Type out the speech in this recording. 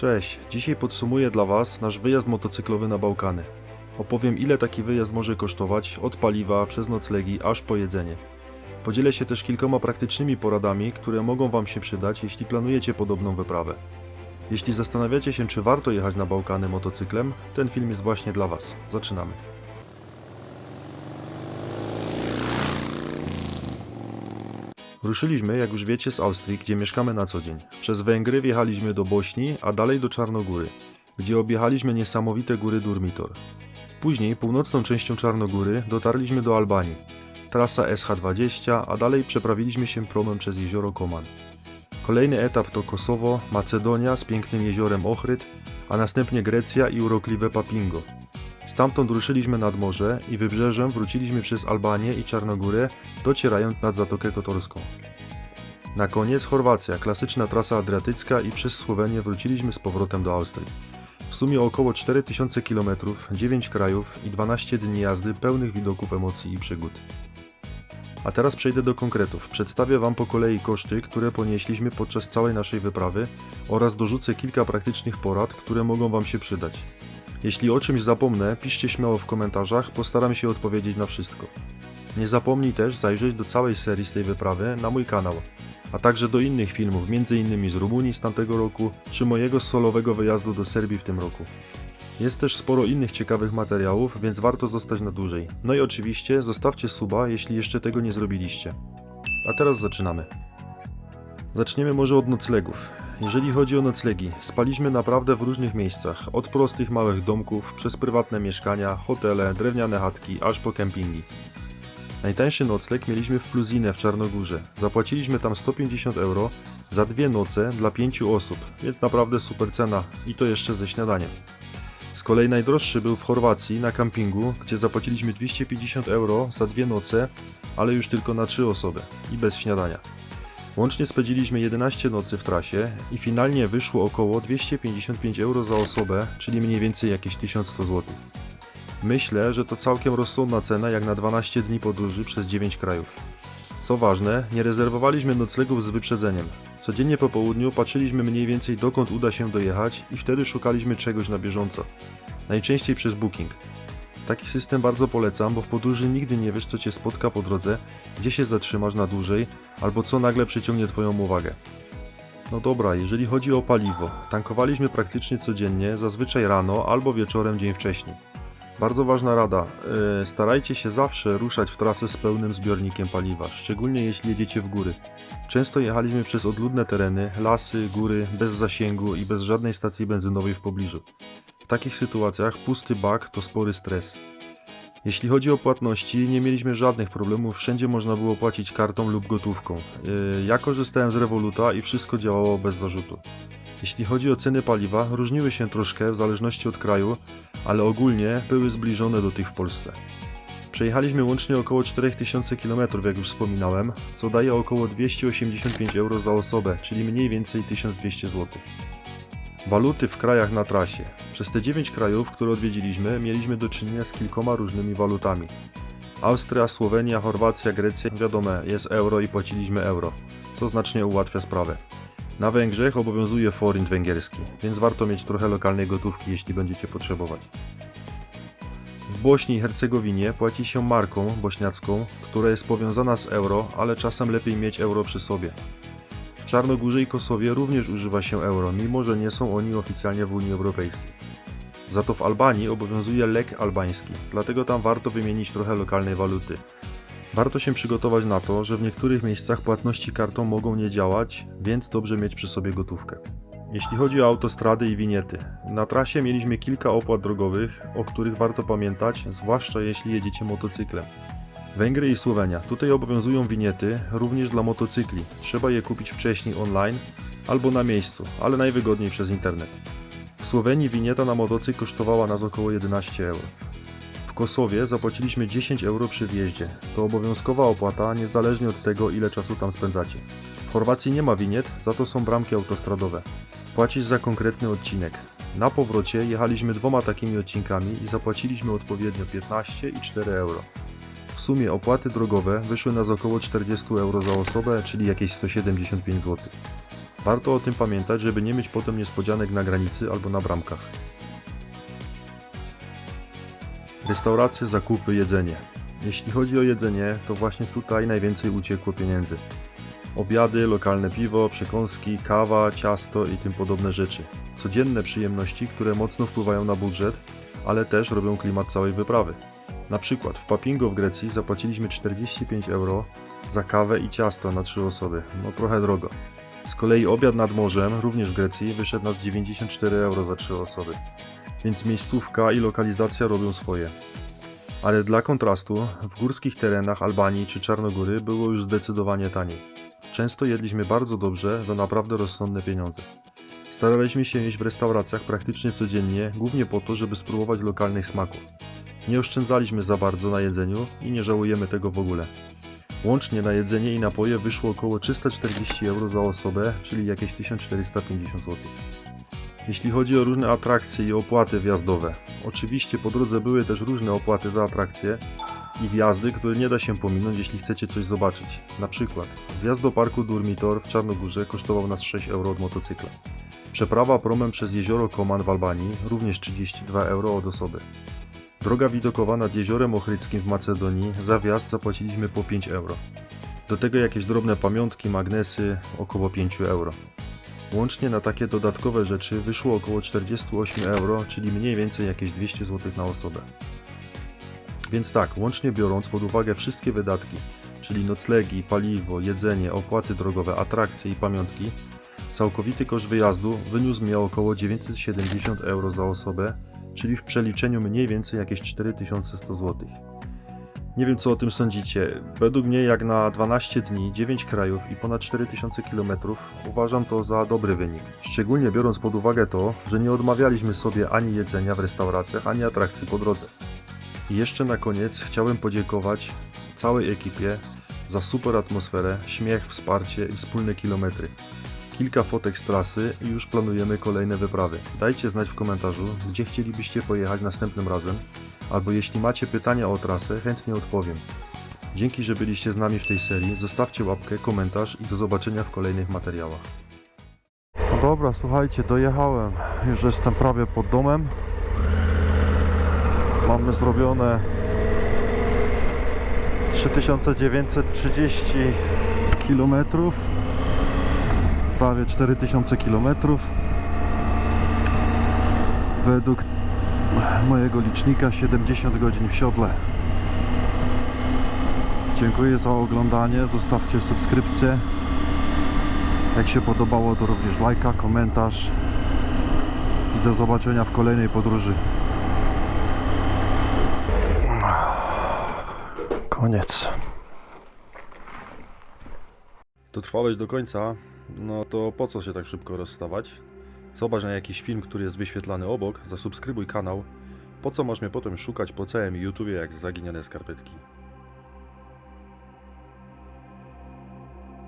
Cześć, dzisiaj podsumuję dla Was nasz wyjazd motocyklowy na Bałkany. Opowiem, ile taki wyjazd może kosztować, od paliwa, przez noclegi, aż po jedzenie. Podzielę się też kilkoma praktycznymi poradami, które mogą Wam się przydać, jeśli planujecie podobną wyprawę. Jeśli zastanawiacie się, czy warto jechać na Bałkany motocyklem, ten film jest właśnie dla Was. Zaczynamy. Ruszyliśmy, jak już wiecie, z Austrii, gdzie mieszkamy na co dzień. Przez Węgry wjechaliśmy do Bośni, a dalej do Czarnogóry, gdzie objechaliśmy niesamowite góry Durmitor. Później północną częścią Czarnogóry dotarliśmy do Albanii. Trasa SH20, a dalej przeprawiliśmy się promem przez jezioro Koman. Kolejny etap to Kosowo, Macedonia z pięknym jeziorem Ohryd, a następnie Grecja i urokliwe Papingo. Stamtąd ruszyliśmy nad morze i wybrzeżem wróciliśmy przez Albanię i Czarnogórę, docierając nad Zatokę Kotorską. Na koniec Chorwacja, klasyczna trasa adriatycka i przez Słowenię wróciliśmy z powrotem do Austrii. W sumie około 4000 km, 9 krajów i 12 dni jazdy pełnych widoków, emocji i przygód. A teraz przejdę do konkretów. Przedstawię Wam po kolei koszty, które ponieśliśmy podczas całej naszej wyprawy oraz dorzucę kilka praktycznych porad, które mogą Wam się przydać. Jeśli o czymś zapomnę, piszcie śmiało w komentarzach, postaram się odpowiedzieć na wszystko. Nie zapomnij też zajrzeć do całej serii z tej wyprawy na mój kanał, a także do innych filmów, m.in. z Rumunii z tamtego roku, czy mojego solowego wyjazdu do Serbii w tym roku. Jest też sporo innych ciekawych materiałów, więc warto zostać na dłużej. No i oczywiście zostawcie suba, jeśli jeszcze tego nie zrobiliście. A teraz zaczynamy. Zaczniemy może od noclegów. Jeżeli chodzi o noclegi, spaliśmy naprawdę w różnych miejscach, od prostych małych domków, przez prywatne mieszkania, hotele, drewniane chatki, aż po kempingi. Najtańszy nocleg mieliśmy w Pluzinę w Czarnogórze. Zapłaciliśmy tam 150 euro za 2 noce dla 5 osób, więc naprawdę super cena i to jeszcze ze śniadaniem. Z kolei najdroższy był w Chorwacji na kampingu, gdzie zapłaciliśmy 250 euro za 2 noce, ale już tylko na 3 osoby i bez śniadania. Łącznie spędziliśmy 11 nocy w trasie i finalnie wyszło około 255 euro za osobę, czyli mniej więcej jakieś 1100 zł. Myślę, że to całkiem rozsądna cena jak na 12 dni podróży przez 9 krajów. Co ważne, nie rezerwowaliśmy noclegów z wyprzedzeniem. Codziennie po południu patrzyliśmy mniej więcej dokąd uda się dojechać i wtedy szukaliśmy czegoś na bieżąco. Najczęściej przez Booking. Taki system bardzo polecam, bo w podróży nigdy nie wiesz, co Cię spotka po drodze, gdzie się zatrzymasz na dłużej, albo co nagle przyciągnie Twoją uwagę. No dobra, jeżeli chodzi o paliwo, tankowaliśmy praktycznie codziennie, zazwyczaj rano albo wieczorem dzień wcześniej. Bardzo ważna rada, starajcie się zawsze ruszać w trasę z pełnym zbiornikiem paliwa, szczególnie jeśli jedziecie w góry. Często jechaliśmy przez odludne tereny, lasy, góry, bez zasięgu i bez żadnej stacji benzynowej w pobliżu. W takich sytuacjach pusty bak to spory stres. Jeśli chodzi o płatności, nie mieliśmy żadnych problemów, wszędzie można było płacić kartą lub gotówką. Ja korzystałem z Revoluta i wszystko działało bez zarzutu. Jeśli chodzi o ceny paliwa, różniły się troszkę w zależności od kraju, ale ogólnie były zbliżone do tych w Polsce. Przejechaliśmy łącznie około 4000 km, jak już wspominałem, co daje około 285 euro za osobę, czyli mniej więcej 1200 zł. Waluty w krajach na trasie. Przez te 9 krajów, które odwiedziliśmy, mieliśmy do czynienia z kilkoma różnymi walutami. Austria, Słowenia, Chorwacja, Grecja, wiadomo, jest euro i płaciliśmy euro, co znacznie ułatwia sprawę. Na Węgrzech obowiązuje forint węgierski, więc warto mieć trochę lokalnej gotówki, jeśli będziecie potrzebować. W Bośni i Hercegowinie płaci się marką bośniacką, która jest powiązana z euro, ale czasem lepiej mieć euro przy sobie. W Czarnogórze i Kosowie również używa się euro, mimo że nie są oni oficjalnie w Unii Europejskiej. Za to w Albanii obowiązuje lek albański, dlatego tam warto wymienić trochę lokalnej waluty. Warto się przygotować na to, że w niektórych miejscach płatności kartą mogą nie działać, więc dobrze mieć przy sobie gotówkę. Jeśli chodzi o autostrady i winiety, na trasie mieliśmy kilka opłat drogowych, o których warto pamiętać, zwłaszcza jeśli jedziecie motocyklem. Węgry i Słowenia. Tutaj obowiązują winiety również dla motocykli. Trzeba je kupić wcześniej online albo na miejscu, ale najwygodniej przez internet. W Słowenii winieta na motocykl kosztowała nas około 11 euro. W Kosowie zapłaciliśmy 10 euro przy wjeździe. To obowiązkowa opłata, niezależnie od tego, ile czasu tam spędzacie. W Chorwacji nie ma winiet, za to są bramki autostradowe. Płacisz za konkretny odcinek. Na powrocie jechaliśmy 2 takimi odcinkami i zapłaciliśmy odpowiednio 15 i 4 euro. W sumie opłaty drogowe wyszły nas około 40 euro za osobę, czyli jakieś 175 zł. Warto o tym pamiętać, żeby nie mieć potem niespodzianek na granicy albo na bramkach. Restauracje, zakupy, jedzenie. Jeśli chodzi o jedzenie, to właśnie tutaj najwięcej uciekło pieniędzy. Obiady, lokalne piwo, przekąski, kawa, ciasto i tym podobne rzeczy. Codzienne przyjemności, które mocno wpływają na budżet, ale też robią klimat całej wyprawy. Na przykład w Papingo w Grecji zapłaciliśmy 45 euro za kawę i ciasto na 3 osoby. No trochę drogo. Z kolei obiad nad morzem, również w Grecji, wyszedł nas 94 euro za 3 osoby. Więc miejscówka i lokalizacja robią swoje. Ale dla kontrastu, w górskich terenach Albanii czy Czarnogóry było już zdecydowanie taniej. Często jedliśmy bardzo dobrze za naprawdę rozsądne pieniądze. Staraliśmy się jeść w restauracjach praktycznie codziennie, głównie po to, żeby spróbować lokalnych smaków. Nie oszczędzaliśmy za bardzo na jedzeniu i nie żałujemy tego w ogóle. Łącznie na jedzenie i napoje wyszło około 340 euro za osobę, czyli jakieś 1450 zł. Jeśli chodzi o różne atrakcje i opłaty wjazdowe, oczywiście po drodze były też różne opłaty za atrakcje i wjazdy, które nie da się pominąć, jeśli chcecie coś zobaczyć. Na przykład wjazd do parku Durmitor w Czarnogórze kosztował nas 6 euro od motocykla. Przeprawa promem przez jezioro Koman w Albanii również 32 euro od osoby. Droga widokowa nad jeziorem Ochrydzkim w Macedonii, za wjazd zapłaciliśmy po 5 euro. Do tego jakieś drobne pamiątki, magnesy, około 5 euro. Łącznie na takie dodatkowe rzeczy wyszło około 48 euro, czyli mniej więcej jakieś 200 zł na osobę. Więc tak, łącznie biorąc pod uwagę wszystkie wydatki, czyli noclegi, paliwo, jedzenie, opłaty drogowe, atrakcje i pamiątki, całkowity koszt wyjazdu wyniósł mnie około 970 euro za osobę, czyli w przeliczeniu mniej więcej jakieś 4100 zł. Nie wiem co o tym sądzicie, według mnie jak na 12 dni, 9 krajów i ponad 4000 km uważam to za dobry wynik. Szczególnie biorąc pod uwagę to, że nie odmawialiśmy sobie ani jedzenia w restauracjach, ani atrakcji po drodze. I jeszcze na koniec chciałem podziękować całej ekipie za super atmosferę, śmiech, wsparcie i wspólne kilometry. Kilka fotek z trasy i już planujemy kolejne wyprawy. Dajcie znać w komentarzu, gdzie chcielibyście pojechać następnym razem, albo jeśli macie pytania o trasę, chętnie odpowiem. Dzięki, że byliście z nami w tej serii, zostawcie łapkę, komentarz i do zobaczenia w kolejnych materiałach. No dobra, słuchajcie, dojechałem. Już jestem prawie pod domem. Mamy zrobione 3930 km, prawie 4000 km. Według mojego licznika 70 godzin w siodle. Dziękuję za oglądanie, zostawcie subskrypcję. Jak się podobało, to również lajka, komentarz i do zobaczenia w kolejnej podróży. Koniec. Dotrwałeś do końca, no to po co się tak szybko rozstawać? Zobacz na jakiś film, który jest wyświetlany obok, zasubskrybuj kanał. Po co masz mnie potem szukać po całym YouTubie jak zaginione skarpetki?